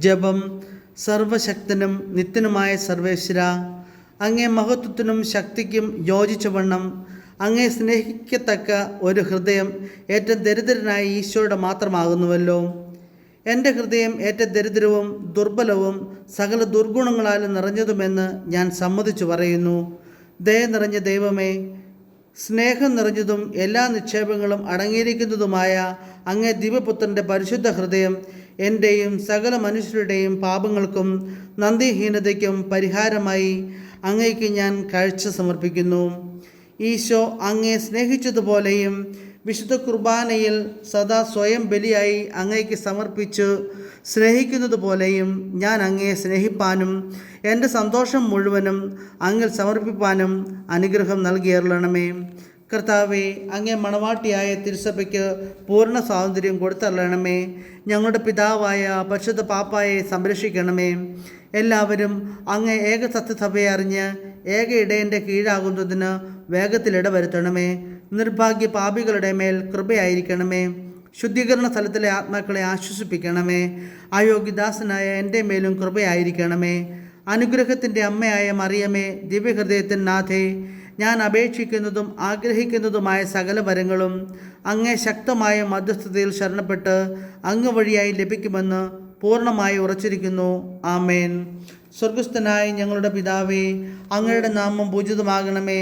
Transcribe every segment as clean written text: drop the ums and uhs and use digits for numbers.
ജപം. സർവശക്തനും നിത്യനുമായ സർവേശ്വര, അങ്ങേ മഹത്വത്തിനും ശക്തിക്കും യോജിച്ചവണ്ണം അങ്ങേ സ്നേഹിക്കത്തക്ക ഒരു ഹൃദയം ഏറ്റവും ദരിദ്രനായ ഈശോയുടെ മാത്രമാകുന്നുവല്ലോ. എൻ്റെ ഹൃദയം ഏറ്റവും ദരിദ്രവും ദുർബലവും സകല ദുർഗുണങ്ങളാലും നിറഞ്ഞതുമെന്ന് ഞാൻ സമ്മതിച്ചു പറയുന്നു. ദയ നിറഞ്ഞ ദൈവമേ, സ്നേഹം നിറഞ്ഞതും എല്ലാ നിക്ഷേപങ്ങളും അടങ്ങിയിരിക്കുന്നതുമായ അങ്ങേ ദിവ്യപുത്രൻ്റെ പരിശുദ്ധ ഹൃദയം എൻ്റെയും സകല മനുഷ്യരുടെയും പാപങ്ങൾക്കും നന്ദിഹീനതയ്ക്കും പരിഹാരമായി അങ്ങേക്ക് ഞാൻ കാഴ്ച സമർപ്പിക്കുന്നു. ഈശോ അങ്ങേ സ്നേഹിച്ചതുപോലെയും വിശുദ്ധ കുർബാനയിൽ സദാ സ്വയം ബലിയായി അങ്ങേക്ക് സമർപ്പിച്ച് സ്നേഹിക്കുന്നത് പോലെയും ഞാൻ അങ്ങയെ സ്നേഹിപ്പാനും എൻ്റെ സന്തോഷം മുഴുവനും അങ്ങിൽ സമർപ്പിപ്പാനും അനുഗ്രഹം നൽകിയരുളണമേ. കർത്താവേ, അങ്ങേ മണവാട്ടിയായ തിരുസഭയ്ക്ക് പൂർണ്ണ സ്വാതന്ത്ര്യം കൊടുത്തരുളണമേ. ഞങ്ങളുടെ പിതാവായ പരിശുദ്ധ പാപ്പായെ സംരക്ഷിക്കണമേ. എല്ലാവരും അങ്ങേ ഏക സത്യസഭയെ അറിഞ്ഞ് ഏക ഇടയൻ്റെ കീഴാകുന്നതിന് വേഗത്തിൽ ഇടവരുത്തണമേ. നിർഭാഗ്യ പാപികളുടെ മേൽ കൃപയായിരിക്കണമേ. ശുദ്ധീകരണ സ്ഥലത്തിലെ ആത്മാക്കളെ ആശ്വസിപ്പിക്കണമേ. അയോഗ്യദാസനായ എൻ്റെ മേലും കൃപയായിരിക്കണമേ. അനുഗ്രഹത്തിൻ്റെ അമ്മയായ മറിയമേ, ദിവ്യഹൃദയത്തിൻ നാഥേ, ഞാൻ അപേക്ഷിക്കുന്നതും ആഗ്രഹിക്കുന്നതുമായ സകല വരങ്ങളും അങ്ങേ ശക്തമായ മധ്യസ്ഥതയിൽ ശരണപ്പെട്ട് അങ്ങ് വഴിയായി ലഭിക്കുമെന്ന് പൂർണ്ണമായി ഉറച്ചിരിക്കുന്നു. ആമേൻ. സ്വർഗസ്ഥനായ ഞങ്ങളുടെ പിതാവേ, അങ്ങയുടെ നാമം പൂജിതമാകണമേ.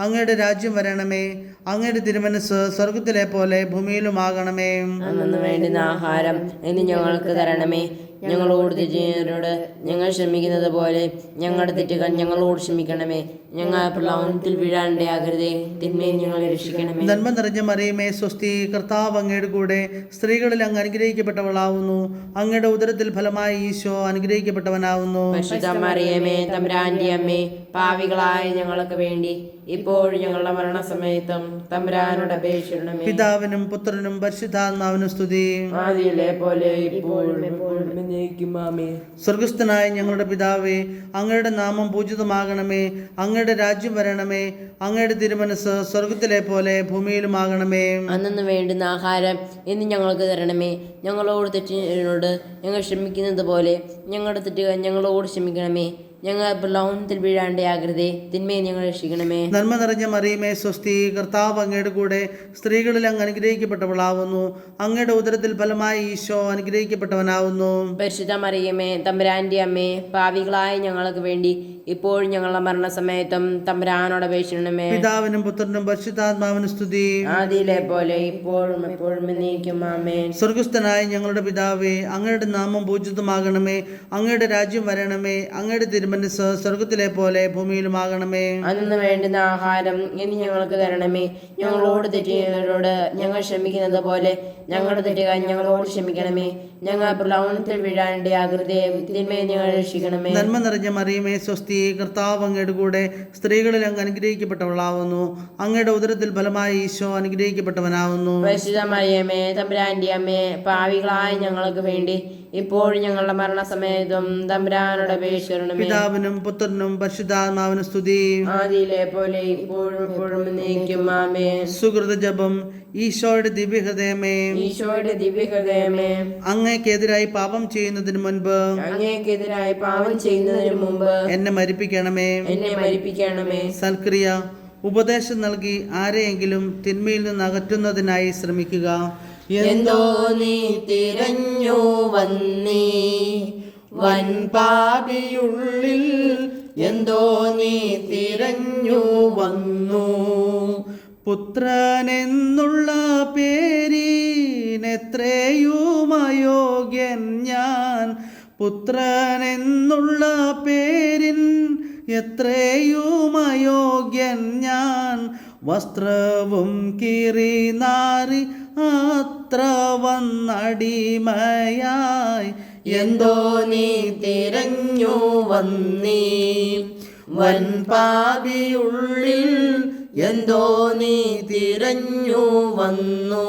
അങ്ങയുടെ രാജ്യം വരണമേ. അങ്ങയുടെ തിരുമനസ് സ്വർഗത്തിലെ പോലെ ഭൂമിയിലുമാകണമേ. അന്നു വേണ്ടുന്ന ആഹാരം ഇന്ന് ഞങ്ങൾക്ക് തരണമേ. ഞങ്ങളോട് തെറ്റുന്നവരോട് ഞങ്ങൾ ക്ഷമിക്കുന്നത് പോലെ ഞങ്ങളുടെ തെറ്റുകൾ ഞങ്ങളോട് ക്ഷമിക്കണമേ. ഞങ്ങൾ പ്രലോഭനത്തിൽ വീഴാനിടയാകരുതേ, തിന്മയിൽ ഞങ്ങളെ രക്ഷിക്കണമേ. നന്മ നിറഞ്ഞ മറിയമേ, സ്വസ്തി, കർത്താവ് അങ്ങയുടെ കൂടെ സ്ത്രീകളിൽ അങ്ങ് അനുഗ്രഹിക്കപ്പെട്ടവളാവുന്നു. അങ്ങയുടെ ഉദരത്തിൽ ഫലമായി ഈശോ അനുഗ്രഹിക്കപ്പെട്ടവനാവുന്നു. പരിശുദ്ധ മറിയമേ, തമ്പുരാന്റെ അമ്മേ, പാപികളായ ഞങ്ങൾക്ക് വേണ്ടി ഇപ്പോഴും ഞങ്ങളുടെ മരണസമയത്തും തമ്പുരാനോട് അപേക്ഷിക്കണമേ. പിതാവിനും പുത്രനും പരിശുദ്ധാത്മാവിനും സ്തുതി. ആദിയിലെ പോലെ ഇപ്പോഴും എപ്പോഴും എന്നേക്കും ആമേൻ. സ്വർഗസ്ഥനായ ഞങ്ങളുടെ പിതാവേ, അങ്ങയുടെ നാമം പൂജിതമാകണമേ. അങ്ങയുടെ രാജ്യം വരണമേ. അങ്ങയുടെ തിരുമനസ് സ്വർഗത്തിലെ പോലെ ഭൂമിയിലുമാകണമേ. അന്നു വേണ്ടുന്ന ആഹാരം ഇന്ന് ഞങ്ങൾക്ക് തരണമേ. ഞങ്ങളോട് തെറ്റിനോട് ഞങ്ങൾ ക്ഷമിക്കുന്നത് പോലെ ഞങ്ങളുടെ തെറ്റുകൾ ഞങ്ങളോട് ക്ഷമിക്കണമേ. ഞങ്ങൾ പ്രലോഭനത്തിൽ വീഴാനിടയാകരുതേ, തിന്മയെ ഞങ്ങൾ രക്ഷിക്കണമേ. നന്മ നിറഞ്ഞ മറിയമേ, സ്വസ്തി, കർത്താവ് അങ്ങയുടെ കൂടെ സ്ത്രീകളിൽ അങ്ങ് അനുഗ്രഹിക്കപ്പെട്ടവളാവുന്നു. അങ്ങയുടെ ഉദരത്തിൽ ഫലമായി ഈശോ അനുഗ്രഹിക്കപ്പെട്ടവനാവുന്നു. പരിശുദ്ധ മറിയമേ, തമ്പുരാന്റെ അമ്മേ, പാപികളായ ഞങ്ങൾക്ക് വേണ്ടി ഇപ്പോഴും ഞങ്ങളുടെ മരണസമയത്തും തമ്പുരാനോട് അപേക്ഷിക്കണമേ. പിതാവിനും പുത്രനും പരിശുദ്ധാത്മാവിനും സ്തുതി. ആദിയിലെ പോലെ ഇപ്പോഴും എപ്പോഴും എന്നേക്കും ആമേൻ. സ്വർഗസ്ഥനായ ഞങ്ങളുടെ പിതാവേ, അങ്ങയുടെ നാമം പൂജിതമാകണമേ. അങ്ങയുടെ രാജ്യം വരണമേ. അങ്ങയുടെ തിരുമനസ് സ്വർഗത്തിലെ പോലെ ഭൂമിയിലുമാകണമേ. അന്നു വേണ്ടുന്ന ആഹാരം ഇനി ഞങ്ങൾക്ക് തരണമേ. ഞങ്ങളോട് തെറ്റിയവരോട് ഞങ്ങൾ ക്ഷമിക്കുന്നത് പോലെ ഞങ്ങളുടെ തെറ്റുകൾ ഞങ്ങളോട് ക്ഷമിക്കണമേ. ഞങ്ങൾ പ്രലോഭനത്തിൽ വീഴാനിടയാകരുതേ, തിന്മയെ ഞങ്ങൾ രക്ഷിക്കണമേ. നന്മ നിറഞ്ഞ മറിയമേ, സ്വസ്തി, കർത്താവ് അങ്ങയുടെ കൂടെ സ്ത്രീകളിൽ അങ്ങ് അനുഗ്രഹിക്കപ്പെട്ടവളാവുന്നു. അങ്ങയുടെ ഉദരത്തിൽ ഫലമായി ഈശോ അനുഗ്രഹിക്കപ്പെട്ടവനാവുന്നു. പരിശുദ്ധ മറിയമേ, തമ്പുരാന്റെ അമ്മേ, പാപികളായ ഞങ്ങൾക്ക് വേണ്ടി ഇപ്പോഴും ഞങ്ങളുടെ മരണസമയത്തും തമ്പുരാനോട് അപേക്ഷിക്കണമേ. പിതാവിനും പുത്രനും പരിശുദ്ധാത്മാവിനും സ്തുതി. ആദിയിലെ പോലെ ഇപ്പോഴും എപ്പോഴും എന്നേക്കും ആമേൻ. സുകൃത ജപം. ഈശോയുടെ ദിവ്യഹൃദയമേ, ഈശോയുടെ ദിവ്യഹൃദയമേ, അങ്ങേക്കെതിരായി പാപം ചെയ്യുന്നതിന് മുൻപ് അങ്ങേക്കെതിരായി പാപം ചെയ്യുന്നതിന് മുമ്പ് എന്നെ മരിപ്പിക്കണമേ. എന്നെ മരിപ്പിക്കണമേ. സൽക്രിയ. ഉപദേശം നൽകി ആരെയെങ്കിലും തിന്മയിൽ നിന്ന് അകറ്റുന്നതിനായി ശ്രമിക്കുക. എന്തോ നീ തിരഞ്ഞു വന്നീ വൻ പാപിയുള്ളിൽ, എന്തോ നീ തിരഞ്ഞു വന്നു. പുത്രനെന്നുള്ള പേരിനെത്രയും അയോഗ്യൻ ഞാൻ. പുത്രനെന്നുള്ള പേരിൻ എത്രയും അയോഗ്യൻ ഞാൻ. വസ്ത്രവും കീറി നാറി അത്ര വന്നടിമയായി. എന്തോ നീ തിരഞ്ഞു വന്നീ വൻ പാപിയുള്ളിൽ, എന്തോ നീ തിരഞ്ഞു വന്നു.